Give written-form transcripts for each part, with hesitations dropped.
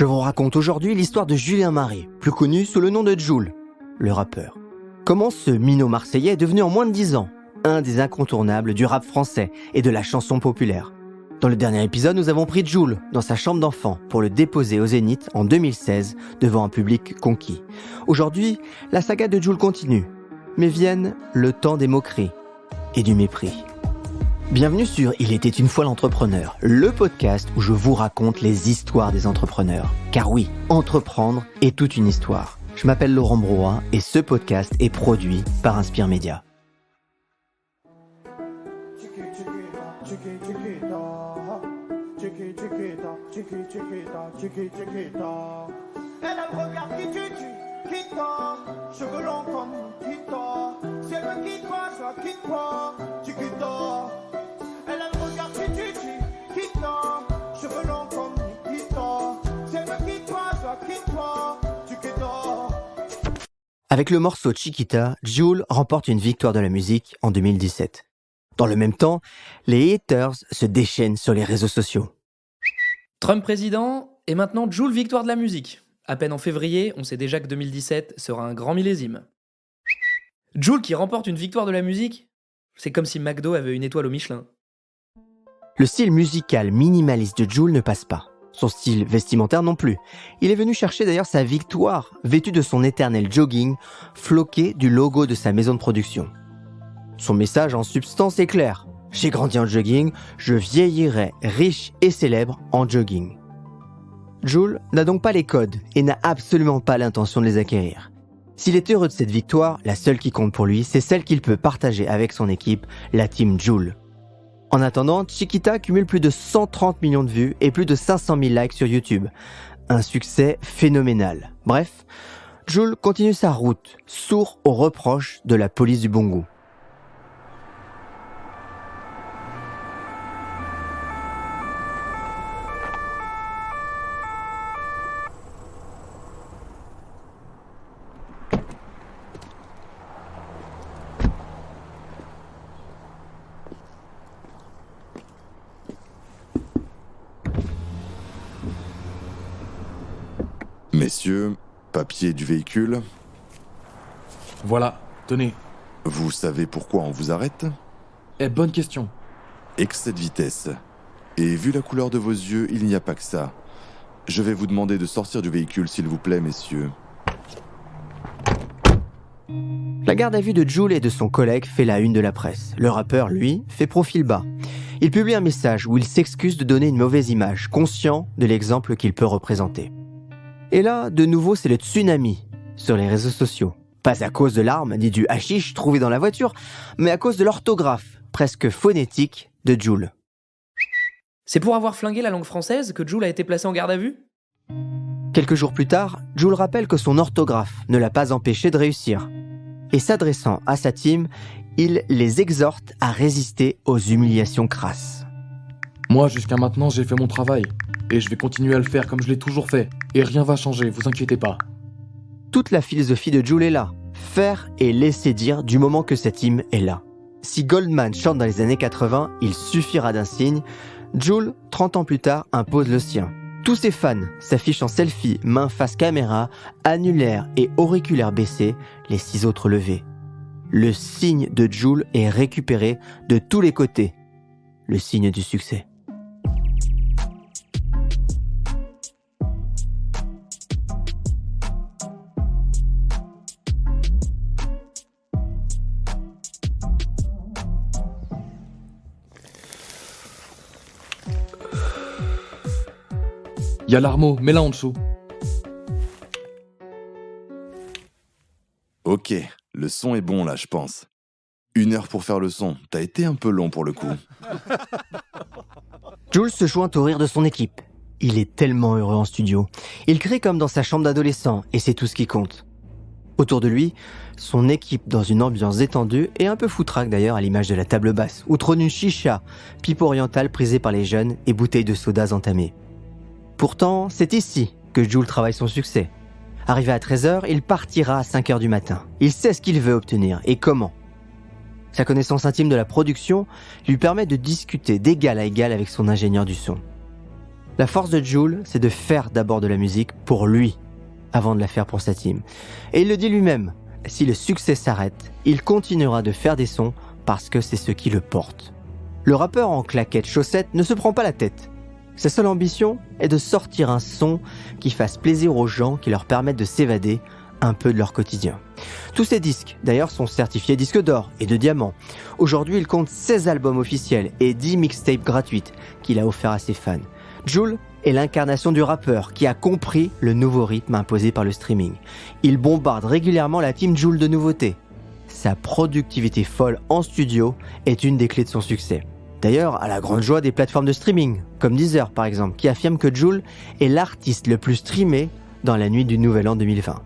Je vous raconte aujourd'hui l'histoire de Julien Marie, plus connu sous le nom de Jul, le rappeur. Comment ce minot marseillais est devenu en moins de 10 ans un des incontournables du rap français et de la chanson populaire. Dans le dernier épisode, nous avons pris Jul dans sa chambre d'enfant pour le déposer au Zénith en 2016 devant un public conquis. Aujourd'hui, la saga de Jul continue, mais vienne le temps des moqueries et du mépris. Bienvenue sur Il était une fois l'entrepreneur, le podcast où je vous raconte les histoires des entrepreneurs. Car oui, entreprendre est toute une histoire. Je m'appelle Laurent Brouin et ce podcast est produit par Inspire Média. Elle regarde qui qui tord, cheveux longs comme qui tord, c'est moi qui toi, soit qui toi, qui tord. Elle regarde qui tord, cheveux longs comme qui tord, c'est moi qui toi, soit qui toi, qui tord. Avec le morceau Chiquita, Jul remporte une victoire de la musique en 2017. Dans le même temps, les haters se déchaînent sur les réseaux sociaux. Trump président, et maintenant Jul victoire de la musique. À peine en février, on sait déjà que 2017 sera un grand millésime. Jul qui remporte une victoire de la musique, c'est comme si McDo avait une étoile au Michelin. Le style musical minimaliste de Jul ne passe pas. Son style vestimentaire non plus. Il est venu chercher d'ailleurs sa victoire, vêtu de son éternel jogging, floqué du logo de sa maison de production. Son message en substance est clair. J'ai grandi en jogging, je vieillirai riche et célèbre en jogging. Jul n'a donc pas les codes et n'a absolument pas l'intention de les acquérir. S'il est heureux de cette victoire, la seule qui compte pour lui, c'est celle qu'il peut partager avec son équipe, la team Jul. En attendant, Chiquita cumule plus de 130 millions de vues et plus de 500 000 likes sur YouTube. Un succès phénoménal. Bref, Jul continue sa route, sourd aux reproches de la police du bon goût. Messieurs, papier du véhicule. Voilà, tenez. Vous savez pourquoi on vous arrête ? Bonne question. Excès de vitesse. Et vu la couleur de vos yeux, il n'y a pas que ça. Je vais vous demander de sortir du véhicule, s'il vous plaît, messieurs. La garde à vue de Jul et de son collègue fait la une de la presse. Le rappeur, lui, fait profil bas. Il publie un message où il s'excuse de donner une mauvaise image, conscient de l'exemple qu'il peut représenter. Et là, de nouveau, c'est le tsunami sur les réseaux sociaux. Pas à cause de l'arme ni du hashish trouvé dans la voiture, mais à cause de l'orthographe, presque phonétique, de Jul. C'est pour avoir flingué la langue française que Jul a été placé en garde à vue ? Quelques jours plus tard, Jul rappelle que son orthographe ne l'a pas empêché de réussir. Et s'adressant à sa team, il les exhorte à résister aux humiliations crasses. Moi, jusqu'à maintenant, j'ai fait mon travail. Et je vais continuer à le faire comme je l'ai toujours fait. Et rien va changer, vous inquiétez pas. Toute la philosophie de Jul est là. Faire et laisser dire du moment que sa team est là. Si Goldman chante dans les années 80, il suffira d'un signe. Jul, 30 ans plus tard, impose le sien. Tous ses fans s'affichent en selfie, main face caméra, annulaire et auriculaire baissés, les 6 autres levés. Le signe de Jul est récupéré de tous les côtés. Le signe du succès. Y'a l'armeau, mets-la en dessous. Ok, le son est bon là, je pense. 1 heure pour faire le son, t'as été un peu long pour le coup. Jul se joint au rire de son équipe. Il est tellement heureux en studio. Il crie comme dans sa chambre d'adolescent et c'est tout ce qui compte. Autour de lui, son équipe dans une ambiance détendue et un peu foutraque d'ailleurs à l'image de la table basse, où trône une chicha, pipe orientale prisée par les jeunes et bouteilles de sodas entamées. Pourtant, c'est ici que Jul travaille son succès. Arrivé à 13h, il partira à 5h du matin. Il sait ce qu'il veut obtenir et comment. Sa connaissance intime de la production lui permet de discuter d'égal à égal avec son ingénieur du son. La force de Jul, c'est de faire d'abord de la musique pour lui, avant de la faire pour sa team. Et il le dit lui-même, si le succès s'arrête, il continuera de faire des sons parce que c'est ce qui le porte. Le rappeur en claquettes chaussettes ne se prend pas la tête. Sa seule ambition est de sortir un son qui fasse plaisir aux gens, qui leur permette de s'évader un peu de leur quotidien. Tous ses disques, d'ailleurs, sont certifiés disques d'or et de diamant. Aujourd'hui, il compte 16 albums officiels et 10 mixtapes gratuites qu'il a offerts à ses fans. Jul est l'incarnation du rappeur qui a compris le nouveau rythme imposé par le streaming. Il bombarde régulièrement la team Jul de nouveautés. Sa productivité folle en studio est une des clés de son succès. D'ailleurs, à la grande joie des plateformes de streaming, comme Deezer par exemple, qui affirme que Jul est l'artiste le plus streamé dans la nuit du Nouvel An 2020.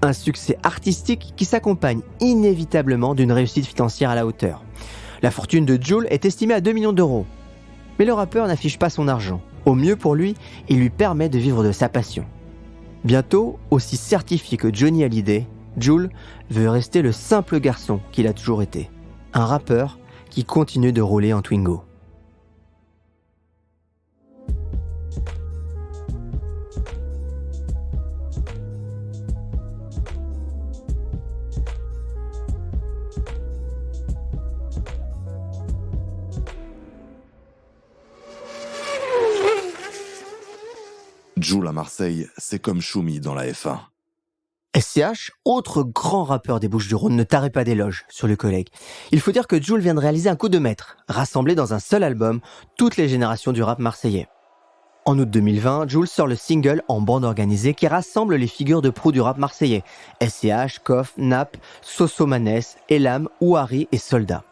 Un succès artistique qui s'accompagne inévitablement d'une réussite financière à la hauteur. La fortune de Jul est estimée à 2 millions d'euros. Mais le rappeur n'affiche pas son argent. Au mieux pour lui, il lui permet de vivre de sa passion. Bientôt, aussi certifié que Johnny Hallyday, Jul veut rester le simple garçon qu'il a toujours été. Un rappeur qui continue de rouler en Twingo. Jul à Marseille, c'est comme Choumi dans la F1. SCH, autre grand rappeur des Bouches-du-Rhône, ne tarait pas d'éloges sur le collègue. Il faut dire que Jul vient de réaliser un coup de maître, rassembler dans un seul album toutes les générations du rap marseillais. En août 2020, Jul sort le single En bande organisée qui rassemble les figures de proue du rap marseillais. SCH, Koff, Nap, Sosomanes, Elam, Ouari et Soldat.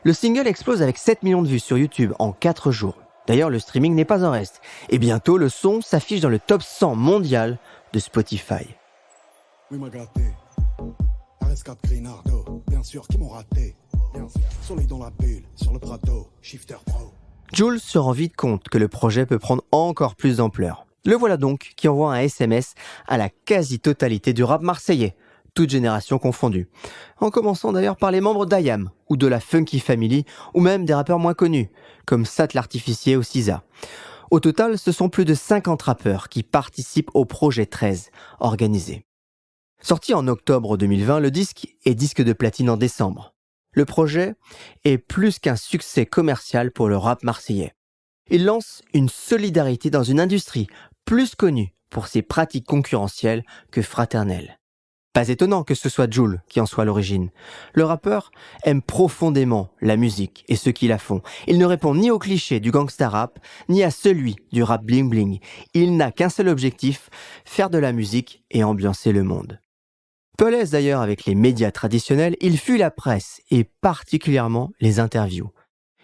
Le single explose avec 7 millions de vues sur YouTube en 4 jours. D'ailleurs, le streaming n'est pas en reste. Et bientôt, le son s'affiche dans le top 100 mondial de Spotify. Oui, m'a gâté. RS4 Grinardo, bien sûr, qui m'ont raté. Bien sûr. Soleil dans la bulle, sur le Prado, Shifter Pro. Jul se rend vite compte que le projet peut prendre encore plus d'ampleur. Le voilà donc qui envoie un SMS à la quasi-totalité du rap marseillais, toutes générations confondues. En commençant d'ailleurs par les membres d'IAM, ou de la Funky Family, ou même des rappeurs moins connus, comme Sat l'Artificier ou Cisa. Au total, ce sont plus de 50 rappeurs qui participent au projet 13, organisé. Sorti en octobre 2020, le disque est disque de platine en décembre. Le projet est plus qu'un succès commercial pour le rap marseillais. Il lance une solidarité dans une industrie plus connue pour ses pratiques concurrentielles que fraternelles. Pas étonnant que ce soit Jul qui en soit à l'origine. Le rappeur aime profondément la musique et ceux qui la font. Il ne répond ni au cliché du gangsta rap, ni à celui du rap bling bling. Il n'a qu'un seul objectif, faire de la musique et ambiancer le monde. Peu à l'aise d'ailleurs avec les médias traditionnels, il fuit la presse et particulièrement les interviews.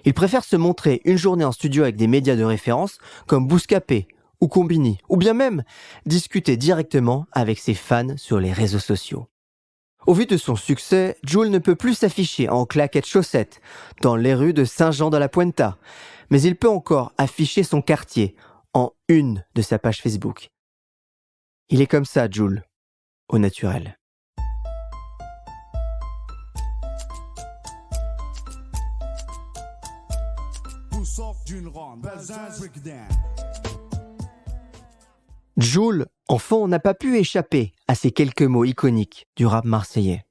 Il préfère se montrer une journée en studio avec des médias de référence comme Bouscapé ou Combini, ou bien même discuter directement avec ses fans sur les réseaux sociaux. Au vu de son succès, Jul ne peut plus s'afficher en claquettes chaussettes dans les rues de Saint-Jean-de-la-Puenta, mais il peut encore afficher son quartier en une de sa page Facebook. Il est comme ça, Jul, au naturel. Jul, enfant, n'a pas pu échapper à ces quelques mots iconiques du rap marseillais.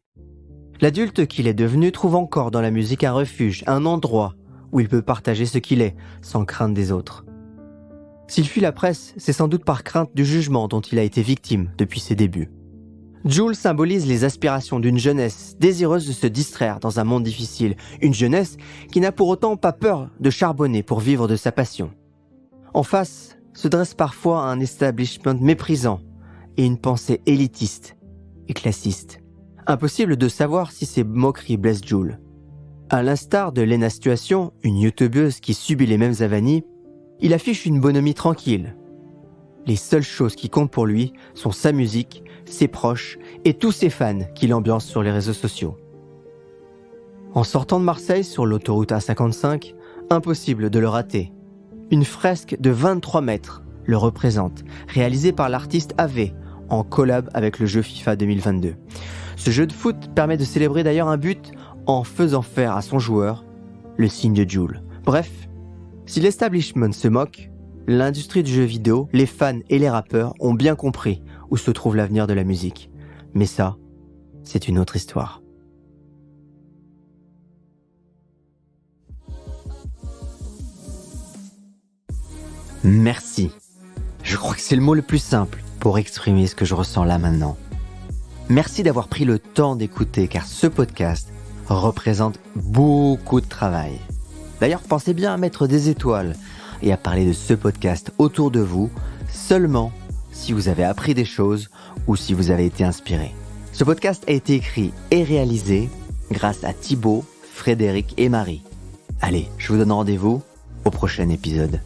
L'adulte qu'il est devenu trouve encore dans la musique un refuge, un endroit où il peut partager ce qu'il est, sans crainte des autres. S'il fuit la presse, c'est sans doute par crainte du jugement dont il a été victime depuis ses débuts. Jul symbolise les aspirations d'une jeunesse désireuse de se distraire dans un monde difficile, une jeunesse qui n'a pour autant pas peur de charbonner pour vivre de sa passion. En face, se dresse parfois un establishment méprisant et une pensée élitiste et classiste. Impossible de savoir si ces moqueries blessent Jul. À l'instar de Lena Situation, une youtubeuse qui subit les mêmes avanies, il affiche une bonhomie tranquille. Les seules choses qui comptent pour lui sont sa musique, ses proches et tous ses fans qui l'ambiancent sur les réseaux sociaux. En sortant de Marseille sur l'autoroute A55, impossible de le rater. Une fresque de 23 mètres le représente, réalisée par l'artiste AV en collab avec le jeu FIFA 2022. Ce jeu de foot permet de célébrer d'ailleurs un but en faisant faire à son joueur le signe de Jul. Bref, si l'establishment se moque, l'industrie du jeu vidéo, les fans et les rappeurs ont bien compris où se trouve l'avenir de la musique. Mais ça, c'est une autre histoire. Merci. Je crois que c'est le mot le plus simple pour exprimer ce que je ressens là maintenant. Merci d'avoir pris le temps d'écouter car ce podcast représente beaucoup de travail. D'ailleurs, pensez bien à mettre des étoiles et à parler de ce podcast autour de vous seulement si vous avez appris des choses ou si vous avez été inspiré. Ce podcast a été écrit et réalisé grâce à Thibaut, Frédéric et Marie. Allez, je vous donne rendez-vous au prochain épisode.